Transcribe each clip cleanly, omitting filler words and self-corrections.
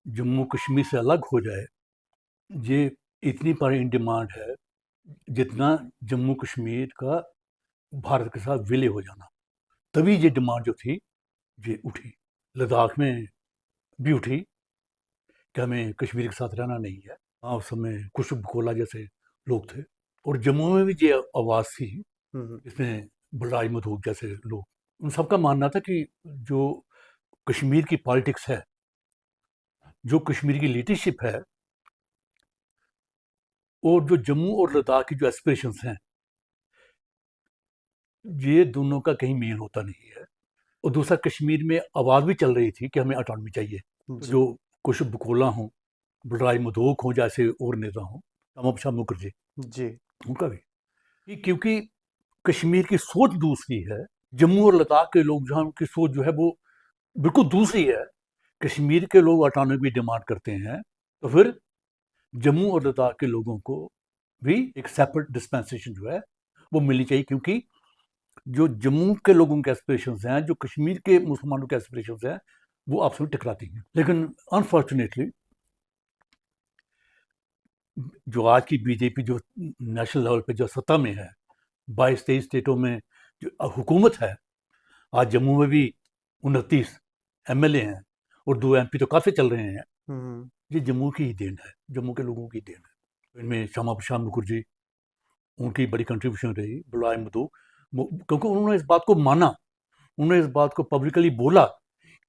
जम्मू कश्मीर से अलग हो जाए, ये इतनी पर इन डिमांड है जितना जम्मू कश्मीर का भारत के साथ विलय हो जाना। तभी ये डिमांड जो थी ये उठी। लद्दाख में भी उठी कि हमें कश्मीर के साथ रहना नहीं है। हाँ, उस समय कुछ बकोला जैसे लोग थे, और जम्मू में भी ये आवाज़ थी, इसमें बलराज मधोक जैसे लोग। उन सबका मानना था कि जो कश्मीर की पॉलिटिक्स है, जो कश्मीर की लीडरशिप है, और जो जम्मू और लद्दाख की जो एस्पिरेशंस हैं, ये दोनों का कहीं मेल होता नहीं है। और दूसरा, कश्मीर में आवाज़ भी चल रही थी कि हमें ऑटोनॉमी चाहिए। तो जी। जो कुछ बकोला हों, बलराज मधोक हों, जैसे और नेता हों, श्यामा मुखर्जी, जी। उनका भी, क्योंकि कश्मीर की सोच दूसरी है। जम्मू और लद्दाख के लोग जहाँ, उनकी सोच जो है वो बिल्कुल दूसरी है। कश्मीर के लोग ऑटोनॉमी की डिमांड करते हैं, तो फिर जम्मू और लद्दाख के लोगों को भी एक सेपरेट डिस्पेंसेशन जो है वो मिलनी चाहिए, क्योंकि जो जम्मू के लोगों के एस्पिरेशंस हैं, जो कश्मीर के मुसलमानों के एस्पिरेशंस हैं, वो आपस में टकराती हैं। लेकिन अनफॉर्चुनेटली जो आज की बीजेपी जो नेशनल लेवल पे जो सत्ता में है, 22-23 स्टेटों में जो हुकूमत है, आज जम्मू में भी 29 एमएलए हैं और 2 एमपी तो काफ़ी चल रहे हैं। ये जम्मू की ही देन है, जम्मू के लोगों की देन है। इनमें श्यामा मुखर्जी, उनकी बड़ी कंट्रीब्यूशन रही, बलराज मधोक, क्योंकि उन्होंने इस बात को माना, उन्होंने इस बात को पब्लिकली बोला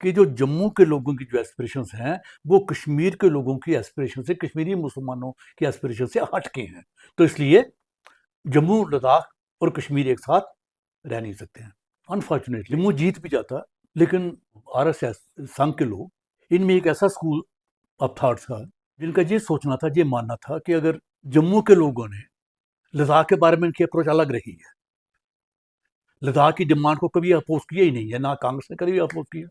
कि जो जम्मू के लोगों की जो एस्पिरेशंस हैं, वो कश्मीर के लोगों की एस्पिरेशन से, कश्मीरी मुसलमानों की एस्पिरेशन से हटके हैं। तो इसलिए जम्मू, लद्दाख और कश्मीर एक साथ रह नहीं सकते हैं। अनफॉर्चुनेटली जम्मू जीत भी जाता, लेकिन आरएसएस संघ के लोग, इनमें एक ऐसा स्कूल ऑफ थॉट था जिनका ये सोचना था, ये मानना था कि अगर जम्मू के लोगों ने, लद्दाख के बारे में इनकी अप्रोच अलग रही है, लद्दाख की डिमांड को कभी अपोज किया ही नहीं है, ना कांग्रेस ने कभी अपोज किया,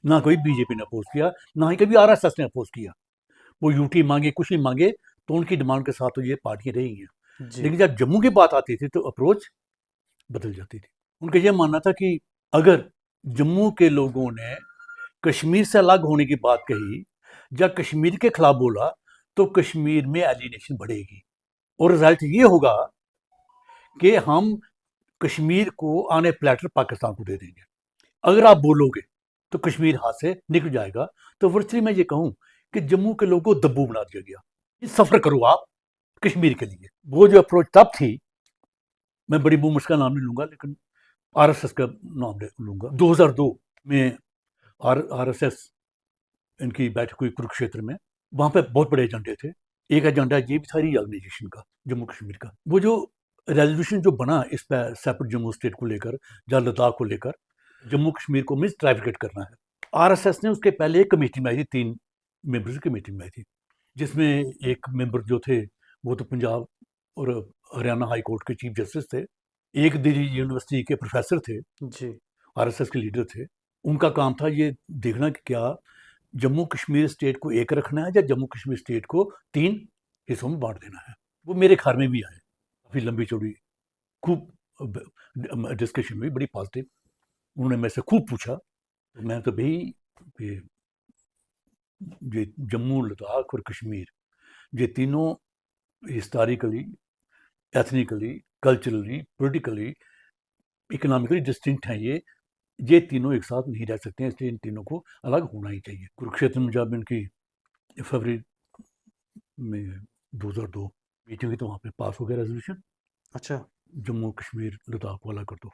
ना कोई बीजेपी ने अपोज किया, ना ही कभी आरएसएस ने अपोज किया। वो यूटी मांगे, कुछ नहीं मांगे, तो उनकी डिमांड के साथ तो ये पार्टियां रही हैं। जी। लेकिन जब जम्मू की बात आती थी तो अप्रोच बदल जाती थी। उनका यह मानना था कि अगर जम्मू के लोगों ने कश्मीर से अलग होने की बात कही, या कश्मीर के खिलाफ बोला, तो कश्मीर में एलिनेशन बढ़ेगी, और रिजल्ट ये होगा कि हम कश्मीर को आने प्लेटर पाकिस्तान को दे देंगे। अगर आप बोलोगे तो कश्मीर हाथ से निकल जाएगा। तो वर्चुअली मैं ये कहूँ कि जम्मू के लोगों को दब्बू बना दिया गया, ये सफर करो आप कश्मीर के लिए। वो जो अप्रोच तब थी, मैं बड़ी मूवमेंट्स का नाम नहीं लूंगा, लेकिन आरएसएस का नाम लूंगा। 2002 में आरएसएस इनकी बैठक हुई कुरुक्षेत्र में। वहां पे बहुत बड़े एजेंडे थे। एक एजेंडा ये भी था रीऑर्गेनाइजेशन का, जम्मू कश्मीर का। वो जो रेजोल्यूशन जो बना इस पर सेपरेट जम्मू स्टेट को लेकर या लद्दाख को लेकर, जम्मू कश्मीर को मिस ट्राइफिकेट करना है, आरएसएस ने उसके पहले एक कमेटी में आई थी, 3 मेंबर्स की कमेटी में आई थी, जिसमें एक मेंबर जो थे वो तो पंजाब और हरियाणा हाई कोर्ट के चीफ जस्टिस थे, एक दिल्ली यूनिवर्सिटी के प्रोफेसर थे, जी। आरएसएस के लीडर थे। उनका काम था ये देखना कि क्या जम्मू कश्मीर स्टेट को एक रखना है या जम्मू कश्मीर स्टेट को 3 हिस्सों में बांट देना है। वो मेरे घर में भी आए, काफ़ी लंबी चौड़ी खूब डिस्कशन हुई, बड़ी पॉजिटिव। उन्होंने मेरे से खूब पूछा, तो मैं तो भाई ये जम्मू, लद्दाख और कश्मीर, ये तीनों historically, ethnically, culturally, politically, economically distinct हैं। ये तीनों एक साथ नहीं रह सकते हैं, इसलिए इन तीनों को अलग होना ही चाहिए। कुरुक्षेत्र में जब इनकी फरवरी में 2002 मीटिंग हुई, तो वहाँ पे पास हो गया रेजोल्यूशन, अच्छा। जम्मू कश्मीर लद्दाख को अलग कर दो।